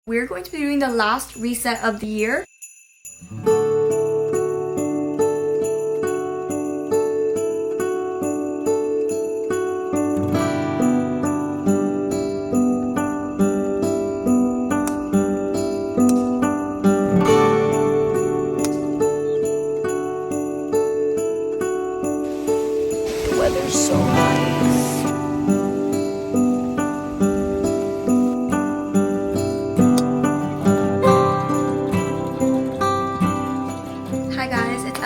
We're going to be doing the last reset of the year. The weather's so nice.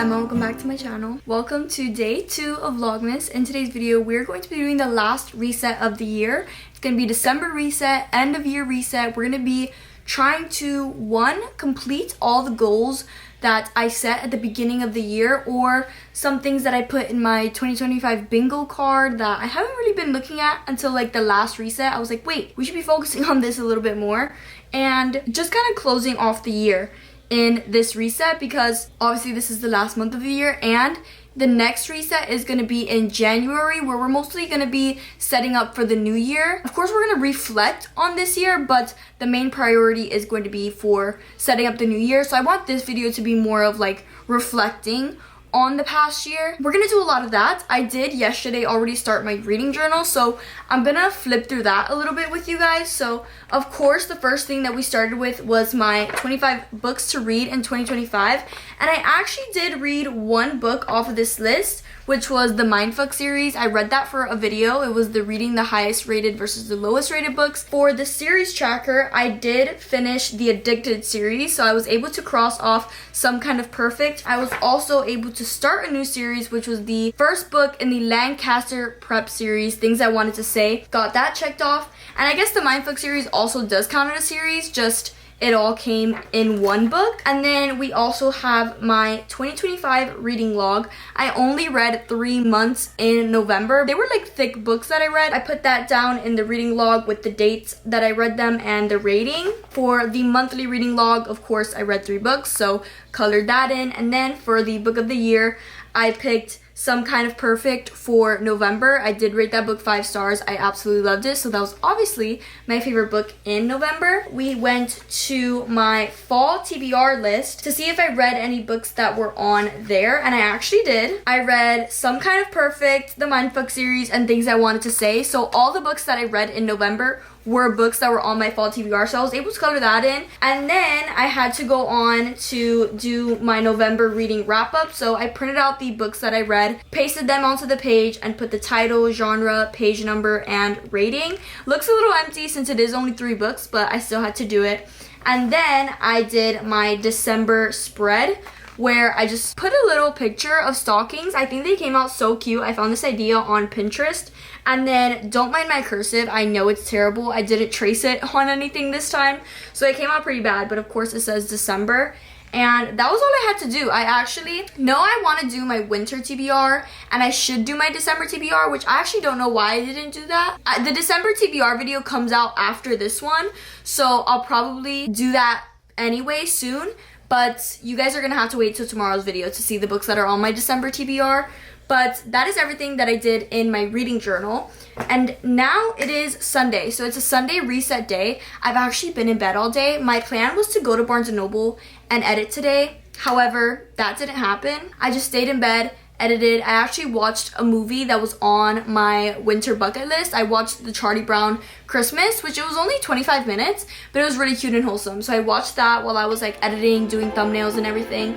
Welcome back to my channel. Welcome to day 2 of Vlogmas. In today's video, we're going to be doing the last reset of the year. It's going to be December reset, end of year reset. We're going to be trying to, one, complete all the goals that I set at the beginning of the year, or some things that I put in my 2025 bingo card that I haven't really been looking at until like the last reset. I was like, wait, we should be focusing on this a little bit more, and just kind of closing off the year in this reset, because obviously this is the last month of the year, and the next reset is going to be in January, where we're mostly going to be setting up for the new year. Of course, we're going to reflect on this year, but the main priority is going to be for setting up the new year. So I want this video to be more of like reflecting on the past year. We're gonna do a lot of that. I did yesterday already start my reading journal, so I'm gonna flip through that a little bit with you guys. So of course, the first thing that we started with was my 25 books to read in 2025, and I actually did read one book off of this list, which was the Mindfuck series. I read that for a video. It was the reading the highest rated versus the lowest rated books. For the series tracker, I did finish the Addicted series, so I was able to cross off Some Kind of Perfect. I was also able to start a new series, which was the first book in the Lancaster Prep series, Things I Wanted to Say. Got that checked off. And I guess the Mindfuck series also does count as a series, just it all came in one book. And then we also have my 2025 reading log. I only read 3 months in November. They were like thick books that I read. I put that down in the reading log with the dates that I read them and the rating. For the monthly reading log, of course, I read 3 books, so colored that in. And then for the book of the year, I picked Some Kind of Perfect for November. I did rate that book 5 stars. I absolutely loved it. So that was obviously my favorite book in November. We went to my fall TBR list to see if I read any books that were on there, and I actually did. I read Some Kind of Perfect, the Mindfuck series, and Things I Wanted to Say. So all the books that I read in November were books that were on my fall TBR, so I was able to color that in. And then I had to go on to do my November reading wrap-up, so I printed out the books that I read, pasted them onto the page, and put the title, genre, page number, and rating. Looks a little empty since it is only 3 books, but I still had to do it. And then I did my December spread, where I just put a little picture of stockings. I think they came out so cute. I found this idea on Pinterest. And then, don't mind my cursive. I know it's terrible. I didn't trace it on anything this time, so it came out pretty bad. But of course, it says December. And that was all I had to do. I actually know I want to do my winter TBR, and I should do my December TBR, which I actually don't know why I didn't do that. The December TBR video comes out after this one, so I'll probably do that anyway soon. But you guys are going to have to wait till tomorrow's video to see the books that are on my December TBR. But that is everything that I did in my reading journal. And now it is Sunday, so it's a Sunday reset day. I've actually been in bed all day. My plan was to go to Barnes & Noble and edit today. However, that didn't happen. I just stayed in bed, edited. I actually watched a movie that was on my winter bucket list. I watched the Charlie Brown Christmas, which it was only 25 minutes, but it was really cute and wholesome. So I watched that while I was like editing, doing thumbnails and everything.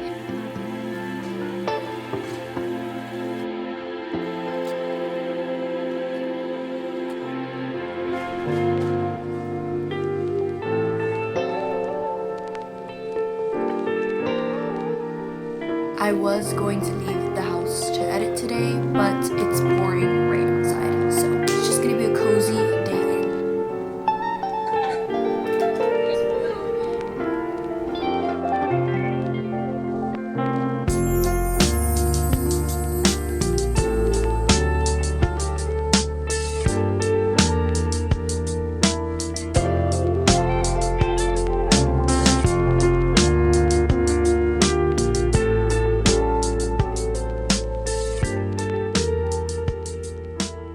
I was going to leave the house to edit today, but it's pouring rain outside, so it's just gonna be a cozy day in.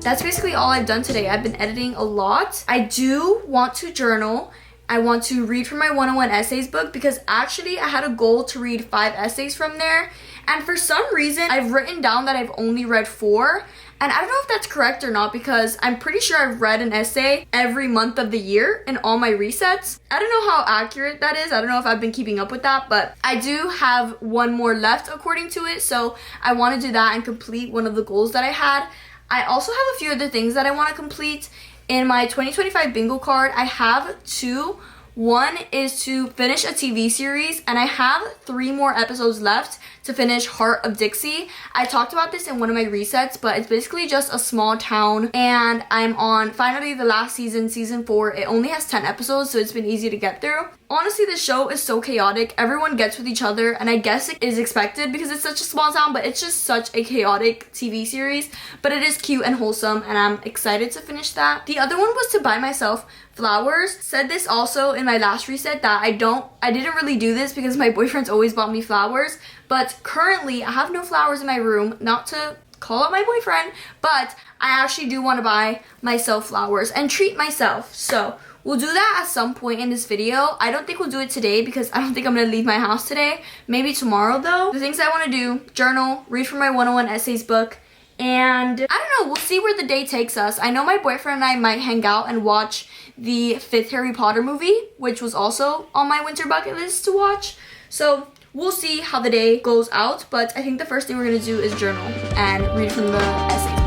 That's basically all I've done today. I've been editing a lot. I do want to journal, I want to read from my 101 essays book because actually I had a goal to read 5 essays from there. And for some reason, I've written down that I've only read 4. And I don't know if that's correct or not because I'm pretty sure I've read an essay every month of the year in all my resets. I don't know how accurate that is. I don't know if I've been keeping up with that, but I do have one more left according to it. So I want to do that and complete one of the goals that I had. I also have a few other things that I want to complete. In my 2025 bingo card, I have 2. One is to finish a TV series, and I have 3 more episodes left to finish Heart of Dixie. I talked about this in one of my resets, but it's basically just a small town, and I'm on finally the last season, season 4. It only has 10 episodes, so it's been easy to get through. Honestly, the show is so chaotic. Everyone gets with each other, and I guess it is expected because it's such a small town, but it's just such a chaotic TV series. But it is cute and wholesome, and I'm excited to finish that. The other one was to buy myself flowers. Said this also in my last reset that I didn't really do this because my boyfriend's always bought me flowers, but currently I have no flowers in my room. Not to call out my boyfriend, but I actually do want to buy myself flowers and treat myself. So we'll do that at some point in this video. I don't think we'll do it today because I don't think I'm gonna leave my house today. Maybe tomorrow though. The things I want to do: journal, read from my 101 essays book, and I don't know, we'll see where the day takes us. I know my boyfriend and I might hang out and watch the 5th Harry Potter movie, which was also on my winter bucket list to watch. So we'll see how the day goes out, but I think the first thing we're gonna do is journal and read from the essays book.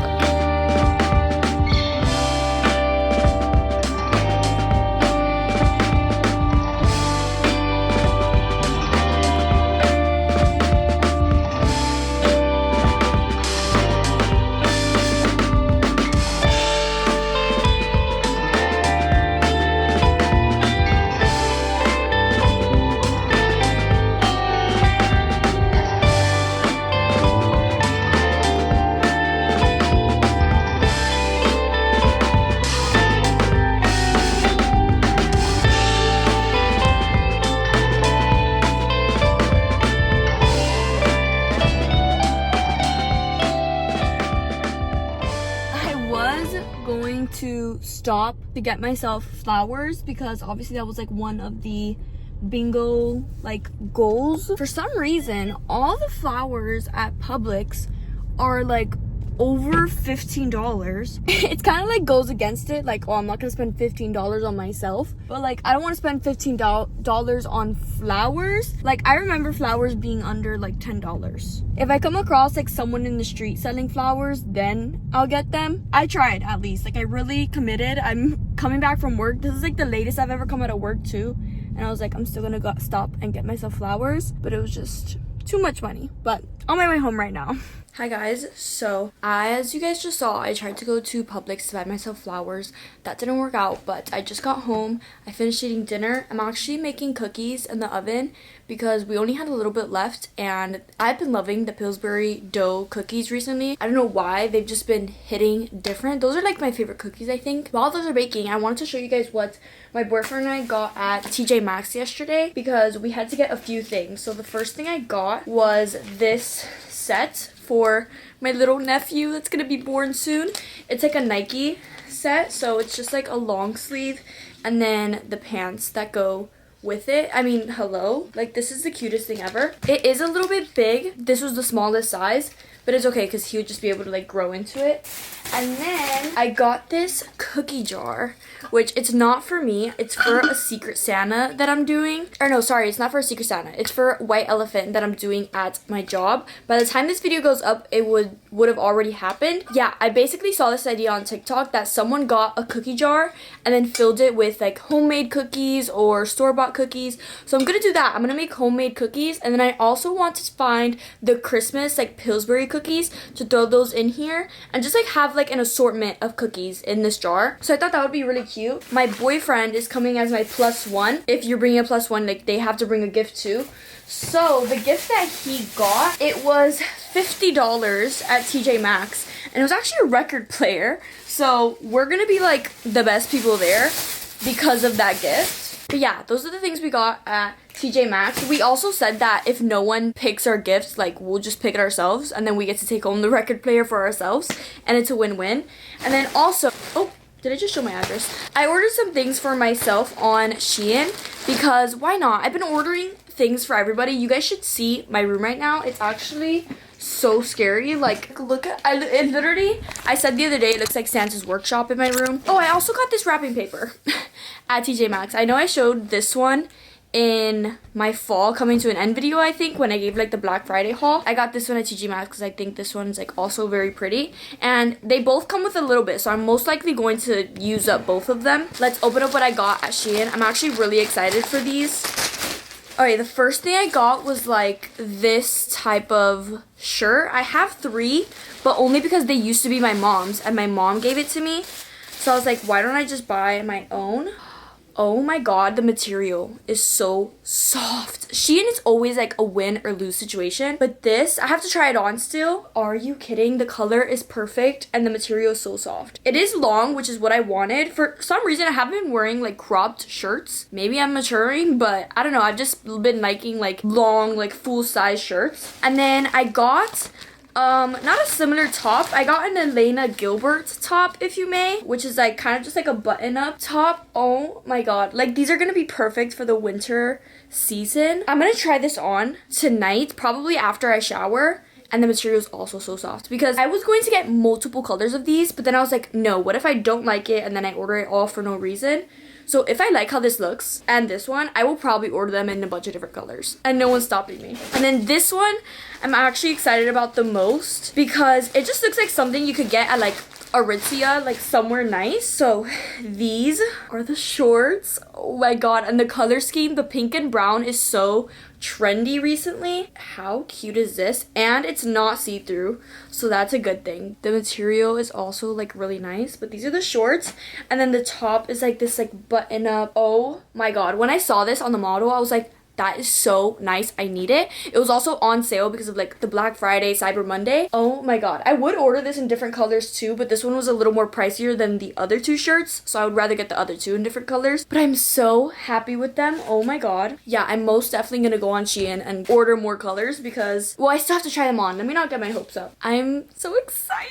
To stop to get myself flowers because obviously that was like one of the bingo like goals. For some reason, all the flowers at Publix are like over $15. It's kind of like goes against it, like, oh, I'm not gonna spend $15 on myself, but like I don't want to spend $15 on flowers. Like I remember flowers being under like $10. If I come across like someone in the street selling flowers, then I'll get them. I tried, at least, like I really committed. I'm coming back from work. This is like the latest I've ever come out of work too, and I was like, I'm still gonna stop and get myself flowers, but it was just too much money. But on my way home right now. Hi guys, so as you guys just saw, I tried to go to Publix to buy myself flowers. That didn't work out, but I just got home. I finished eating dinner. I'm actually making cookies in the oven because we only had a little bit left, and I've been loving the Pillsbury dough cookies recently. I don't know why, they've just been hitting different. Those are like my favorite cookies, I think. While those are baking, I wanted to show you guys what my boyfriend and I got at TJ Maxx yesterday because we had to get a few things. So the first thing I got was this set for my little nephew that's gonna be born soon. It's like a Nike set, so it's just like a long sleeve and then the pants that go with it. I mean, hello, like this is the cutest thing ever. It is a little bit big. This was the smallest size, but it's okay because he would just be able to like grow into it. And then I got this cookie jar, which it's not for me. It's for a Secret Santa that I'm doing. Or no, sorry, it's not for a Secret Santa. It's for White Elephant that I'm doing at my job. By the time this video goes up, it would have already happened. Yeah, I basically saw this idea on TikTok that someone got a cookie jar and then filled it with like homemade cookies or store-bought cookies. So I'm gonna do that. I'm gonna make homemade cookies, and then I also want to find the Christmas like Pillsbury cookies to throw those in here and just like have like an assortment of cookies in this jar. So I thought that would be really cute. My boyfriend is coming as my +1. If you're bringing a +1, like they have to bring a gift too. So the gift that he got, it was $50 at TJ Maxx, and it was actually a record player. So we're gonna be like the best people there because of that gift. But yeah, those are the things we got at TJ Maxx. We also said that if no one picks our gifts, like we'll just pick it ourselves, and then we get to take home the record player for ourselves, and it's a win-win. And then also, oh, Did I just show my address? I ordered some things for myself on Shein because why not? I've been ordering things for everybody. You guys should see my room right now. It's actually so scary. Like, look at it literally, I said the other day, it looks like Santa's workshop in my room. Oh, I also got this wrapping paper at TJ Maxx. I know I showed this one in my fall coming to an end video, I think, when I gave like the Black Friday haul. I got this one at TJ Maxx because I think this one's like also very pretty, and they both come with a little bit, so I'm most likely going to use up both of them. Let's open up what I got at Shein. I'm actually really excited for these. Alright, the first thing I got was like this type of shirt. I have 3, but only because they used to be my mom's and my mom gave it to me. So I was like, why don't I just buy my own? Oh my god, the material is so soft. Shein is always like a win or lose situation, but this, I have to try it on still. Are you kidding? The color is perfect and the material is so soft. It is long, which is what I wanted. For some reason, I haven't been wearing like cropped shirts. Maybe I'm maturing, but I don't know. I've just been liking like long, like full size shirts. And then I got not a similar top. I got an Elena Gilbert top, if you may, which is like kind of just like a button-up top. Oh my god, like these are gonna be perfect for the winter season. I'm gonna try this on tonight, probably after I shower. And the material is also so soft because I was going to get multiple colors of these, but then I was like, no, what if I don't like it and then I order it all for no reason? So if I like how this looks and this one, I will probably order them in a bunch of different colors and no one's stopping me. And then this one, I'm actually excited about the most because it just looks like something you could get at like Aritzia, like somewhere nice. So these are the shorts. Oh my god, and the color scheme, the pink and brown is so trendy recently. How cute is this? And it's not see-through, so that's a good thing. The material is also like really nice, but these are the shorts, and then the top is like this like button up. Oh my god, when I saw this on the model, I was like, that is so nice. I need it. It was also on sale because of like the Black Friday, Cyber Monday. Oh my god. I would order this in different colors too, but this one was a little more pricier than the other 2 shirts, so I would rather get the other 2 in different colors. But I'm so happy with them. Oh my god. Yeah, I'm most definitely gonna go on Shein and order more colors because, well, I still have to try them on. Let me not get my hopes up. I'm so excited.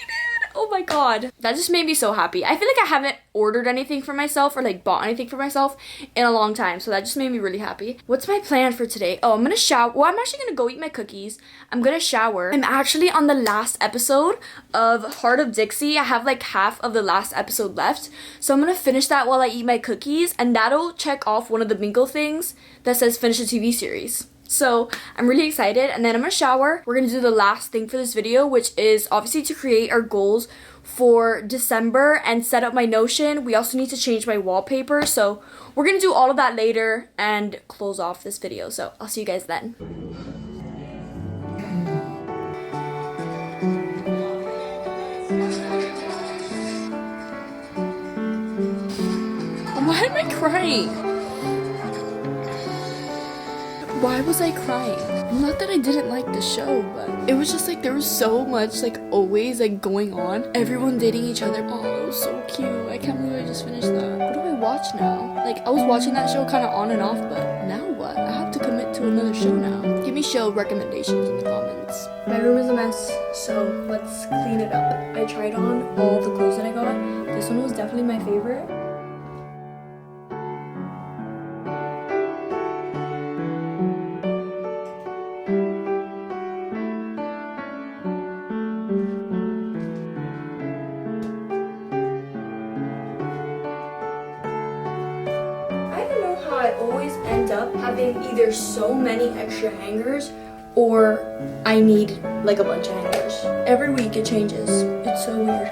Oh my god. That just made me so happy. I feel like I haven't ordered anything for myself or like bought anything for myself in a long time, so that just made me really happy. What's my plan for today? Oh, I'm gonna shower. Well, I'm actually gonna go eat my cookies. I'm gonna shower. I'm actually on the last episode of Heart of Dixie. I have like half of the last episode left, so I'm gonna finish that while I eat my cookies, and that'll check off one of the bingo things that says finish a TV series. So I'm really excited, and then I'm gonna shower. We're gonna do the last thing for this video, which is obviously to create our goals for December and set up my Notion. We also need to change my wallpaper, so we're gonna do all of that later and close off this video. So I'll see you guys then. Why am I crying? Why was I crying? Not that I didn't like the show, but it was just like there was so much like always like going on. Everyone dating each other. Oh, it was so cute. I can't believe I just finished that. What do I watch now? Like I was watching that show kind of on and off, but now what? I have to commit to another show now. Give me show recommendations in the comments. My room is a mess, so let's clean it up. I tried on all the clothes that I got. This one was definitely my favorite. I always end up having either so many extra hangers or I need like a bunch of hangers. Every week it changes. It's so weird.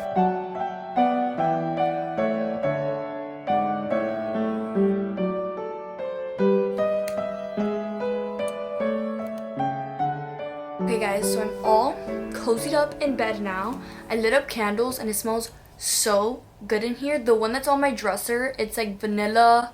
Okay guys, so I'm all cozied up in bed now. I lit up candles and it smells so good in here. The one that's on my dresser, it's like vanilla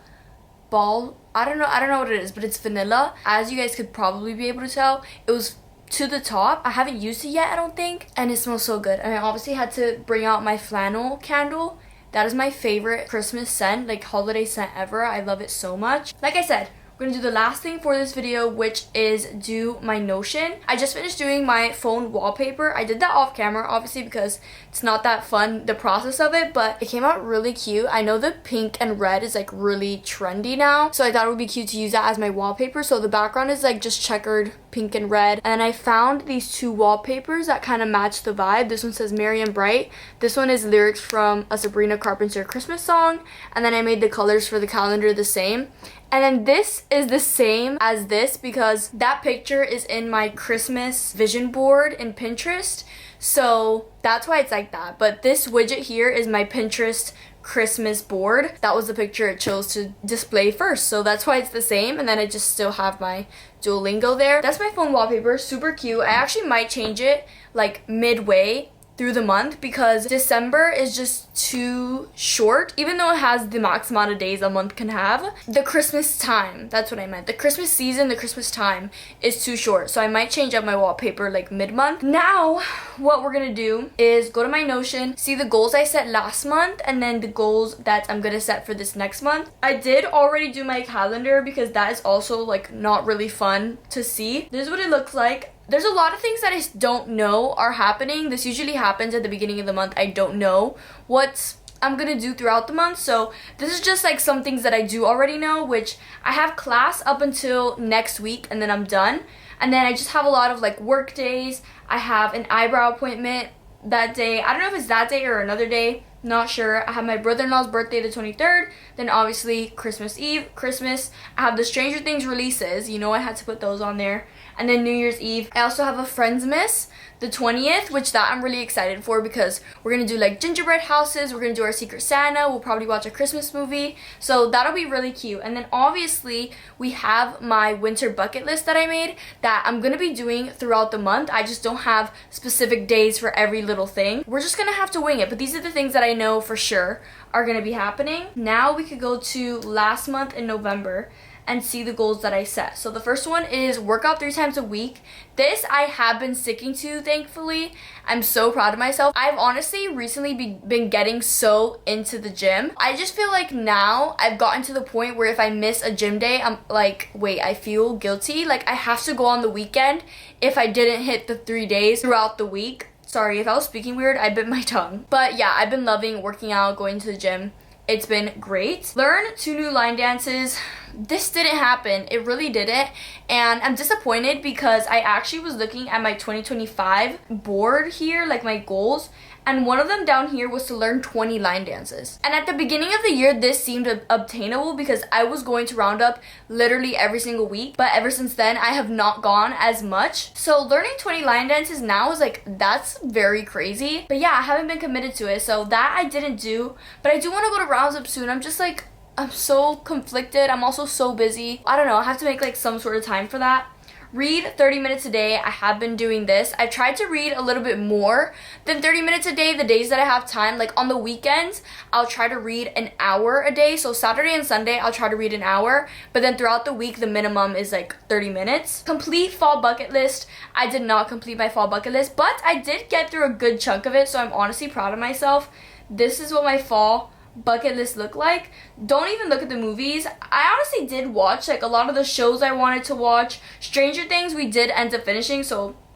ball. I don't know what it is, but it's vanilla. As you guys could probably be able to tell, it was to the top. I haven't used it yet, I don't think, and it smells so good. And I obviously had to bring out my flannel candle. That is my favorite Christmas scent, like holiday scent ever. I love it so much. Like I said, we're gonna do the last thing for this video, which is do my Notion. I just finished doing my phone wallpaper. I did that off camera, obviously, because it's not that fun, the process of it, but it came out really cute. I know the pink and red is like really trendy now, so I thought it would be cute to use that as my wallpaper. So the background is like just checkered pink and red, and I found these two wallpapers that kind of match the vibe. This one says Merry and Bright. This one is lyrics from a Sabrina Carpenter Christmas song, and then I made the colors for the calendar the same. And then this is the same as this because that picture is in my Christmas vision board in Pinterest. So that's why it's like that. But this widget here is my Pinterest Christmas board. That was the picture it chose to display first. So that's why it's the same. And then I just still have my Duolingo there. That's my phone wallpaper. Super cute. I actually might change it like midway through the month because December is just too short, even though it has the max amount of days a month can have. The Christmas time, that's what I meant. The Christmas season, the Christmas time is too short. So I might change up my wallpaper like mid-month. Now, what we're gonna do is go to my Notion, see the goals I set last month, and then the goals that I'm gonna set for this next month. I did already do my calendar because that is also like not really fun to see. This is what it looks like. There's a lot of things that I don't know are happening. This usually happens at the beginning of the month. I don't know what I'm gonna do throughout the month. So this is just like some things that I do already know, which I have class up until next week and then I'm done. And then I just have a lot of like work days. I have an eyebrow appointment that day. I don't know if it's that day or another day. Not sure. I have my brother-in-law's birthday the 23rd. Then obviously Christmas Eve, Christmas. I have the Stranger Things releases. You know I had to put those on there. And then New Year's Eve. I also have a Friends Miss the 20th, which that I'm really excited for because we're gonna do like gingerbread houses. We're gonna do our Secret Santa. We'll probably watch a Christmas movie. So that'll be really cute. And then obviously we have my winter bucket list that I made that I'm gonna be doing throughout the month. I just don't have specific days for every little thing. We're just gonna have to wing it. But these are the things that I know for sure are gonna be happening. Now we could go to last month in November and see the goals that I set. So the first one is work out 3 times a week. This I have been sticking to, thankfully. I'm so proud of myself. I've honestly recently been getting so into the gym. I just feel like now I've gotten to the point where if I miss a gym day, I'm like, wait, I feel guilty. Like I have to go on the weekend if I didn't hit the 3 days throughout the week. Sorry, if I was speaking weird, I bit my tongue. But yeah, I've been loving working out, going to the gym. It's been great. Learn 2 new line dances. This didn't happen. It really didn't. And I'm disappointed because I actually was looking at my 2025 board here, like my goals, and one of them down here was to learn 20 line dances. And at the beginning of the year, this seemed obtainable because I was going to Roundup literally every single week. But ever since then, I have not gone as much. So learning 20 line dances now is like, that's very crazy. But yeah, I haven't been committed to it. So that I didn't do. But I do want to go to Roundup soon. I'm just like, I'm so conflicted. I'm also so busy. I don't know. I have to make like some sort of time for that. Read 30 minutes a day. I have been doing this. I tried to read a little bit more than 30 minutes a day the days that I have time. Like on the weekends, I'll try to read an hour a day. So Saturday and Sunday, I'll try to read an hour. But then throughout the week, the minimum is like 30 minutes. Complete fall bucket list. I did not complete my fall bucket list, but I did get through a good chunk of it. So I'm honestly proud of myself. This is what my fall bucket list look like. Don't even look at the movies. I honestly did watch like a lot of the shows I wanted to watch. Stranger Things we did end up finishing,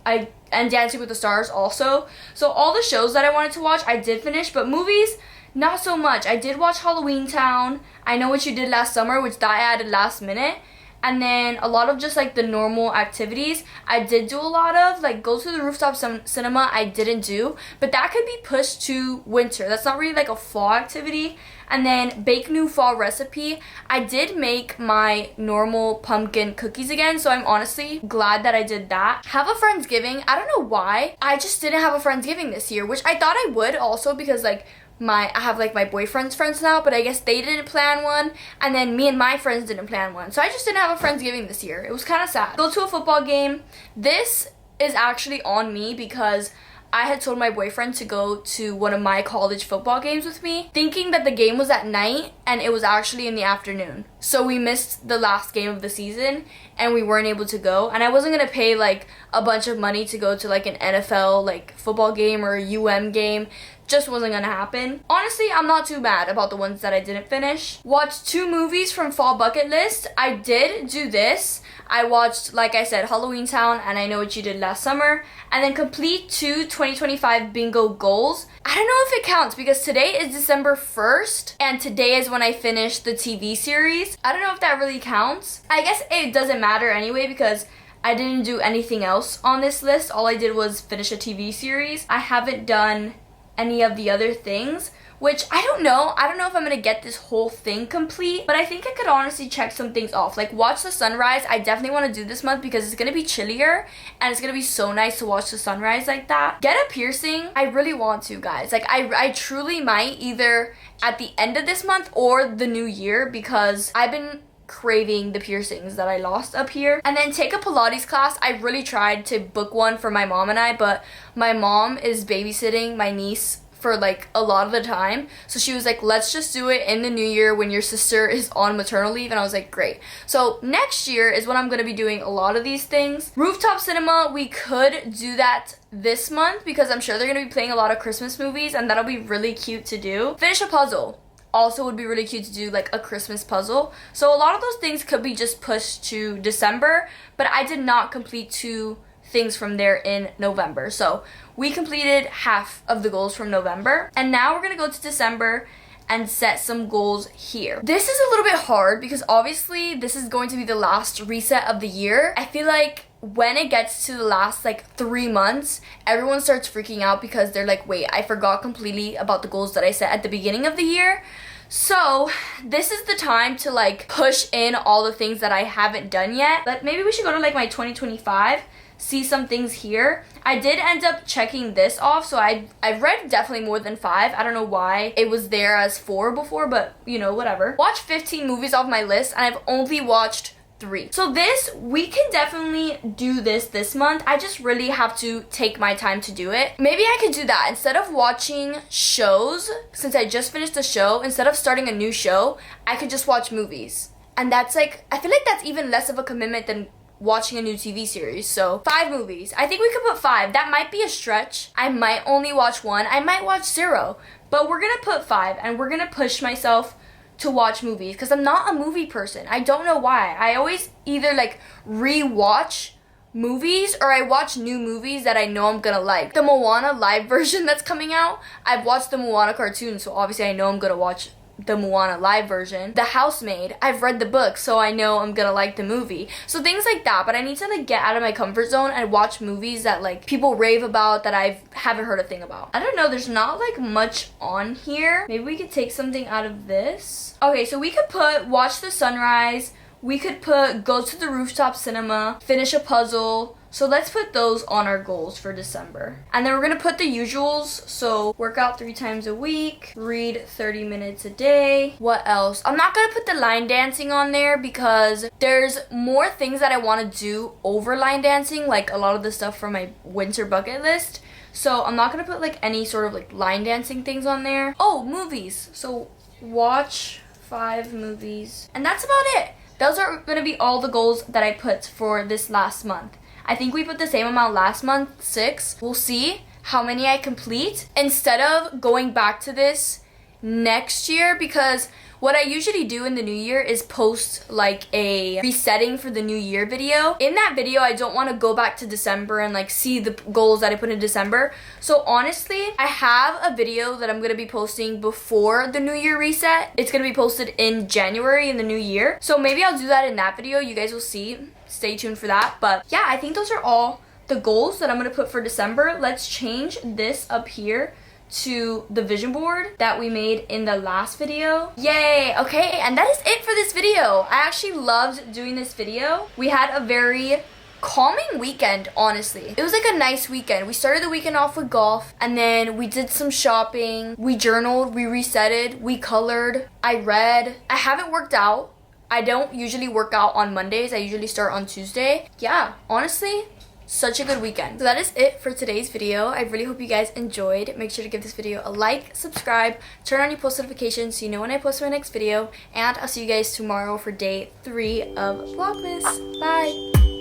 and Dancing with the Stars also. So all the shows that I wanted to watch I did finish, but movies not so much. I did watch Halloween Town, I Know What You Did Last Summer, which that I added last minute. And then a lot of just like the normal activities I did do a lot of, like go to the rooftop cinema I didn't do, but that could be pushed to winter. That's not really like a fall activity. And then bake new fall recipe. I did make my normal pumpkin cookies again, so I'm honestly glad that I did that. Have a Friendsgiving. I don't know why. I just didn't have a Friendsgiving this year, which I thought I would also because like I have like my boyfriend's friends now, but I guess they didn't plan one, and then me and my friends didn't plan one. So I just didn't have a Friendsgiving this year. It was kind of sad. Go to a football game. This is actually on me because I had told my boyfriend to go to one of my college football games with me, thinking that the game was at night and it was actually in the afternoon. So we missed the last game of the season and we weren't able to go. And I wasn't gonna pay like a bunch of money to go to like an NFL like football game or a UM game. just wasn't gonna happen. Honestly, I'm not too mad about the ones that I didn't finish. Watched 2 movies from fall bucket list. I did do this. I watched, like I said, Halloween Town and I Know What You Did Last Summer, and then complete 2 2025 bingo goals. I don't know if it counts because today is December 1st and today is when I finished the TV series. I don't know if that really counts. I guess it doesn't matter anyway because I didn't do anything else on this list. All I did was finish a TV series. I haven't done any of the other things, which I don't know. I don't know if I'm gonna get this whole thing complete, but I think I could honestly check some things off. Like watch the sunrise. I definitely want to do this month because it's gonna be chillier and it's gonna be so nice to watch the sunrise like that. Get a piercing. I really want to, guys. Like I truly might either at the end of this month or the new year because I've been craving the piercings that I lost up here. And then take a Pilates class. I really tried to book one for my mom and I, but my mom is babysitting my niece for like a lot of the time, so she was like, let's just do it in the new year when your sister is on maternal leave, and I was like, great. So next year is when I'm gonna be doing a lot of these things. Rooftop cinema, we could do that this month because I'm sure they're gonna be playing a lot of Christmas movies and that'll be really cute to do. Finish a puzzle also would be really cute to do, like a Christmas puzzle. So a lot of those things could be just pushed to December, but I did not complete 2 things from there in November. So we completed half of the goals from November, and now we're gonna go to December and set some goals here. This is a little bit hard because obviously this is going to be the last reset of the year. I feel like when it gets to the last like 3 months, everyone starts freaking out because they're like, wait, I forgot completely about the goals that I set at the beginning of the year. So this is the time to like push in all the things that I haven't done yet. But maybe we should go to like my 2025, see some things here. I did end up checking this off, so I've read definitely more than 5. I don't know why it was there as 4 before, but you know, whatever. Watch 15 movies off my list, and I've only watched 3. So this, we can definitely do this month. I just really have to take my time to do it. Maybe I could do that. Instead of watching shows, since I just finished the show, instead of starting a new show, I could just watch movies. And that's like, I feel like that's even less of a commitment than watching a new TV series. So 5 movies. I think we could put 5. That might be a stretch. I might only watch 1. I might watch 0. But we're gonna put 5 and we're gonna push myself to watch movies because I'm not a movie person. I don't know why. I always either like re-watch movies or I watch new movies that I know I'm gonna like. The Moana live version that's coming out, I've watched the Moana cartoon, so obviously I know I'm gonna watch the Moana live version. The Housemaid, I've read the book, so I know I'm gonna like the movie. So things like that, but I need to like get out of my comfort zone and watch movies that like people rave about that I haven't heard a thing about. I don't know, there's not like much on here. Maybe we could take something out of this. Okay, so we could put watch the sunrise, we could put go to the rooftop cinema, finish a puzzle. So let's put those on our goals for December. And then we're gonna put the usuals. So work out 3 times a week, read 30 minutes a day. What else? I'm not gonna put the line dancing on there because there's more things that I wanna do over line dancing, like a lot of the stuff from my winter bucket list. So I'm not gonna put like any sort of like line dancing things on there. Oh, movies. So watch 5 movies. And that's about it. Those are gonna be all the goals that I put for this last month. I think we put the same amount last month, 6. We'll see how many I complete instead of going back to this next year, because what I usually do in the new year is post like a resetting for the new year video. In that video, I don't want to go back to December and like see the goals that I put in December. So honestly, I have a video that I'm going to be posting before the new year reset. It's going to be posted in January in the new year. So maybe I'll do that in that video. You guys will see. Stay tuned for that. But yeah, I think those are all the goals that I'm going to put for December. Let's change this up here to the vision board that we made in the last video. Yay! Okay, and that is it for this video. I actually loved doing this video. We had a very calming weekend, honestly. It was like a nice weekend. We started the weekend off with golf, and then we did some shopping. We journaled, we resetted, we colored, I read. I haven't worked out. I don't usually work out on Mondays. I usually start on Tuesday. Yeah, honestly, such a good weekend. So that is it for today's video. I really hope you guys enjoyed. Make sure to give this video a like, subscribe, turn on your post notifications so you know when I post my next video, and I'll see you guys tomorrow for day 3 of Vlogmas. Bye!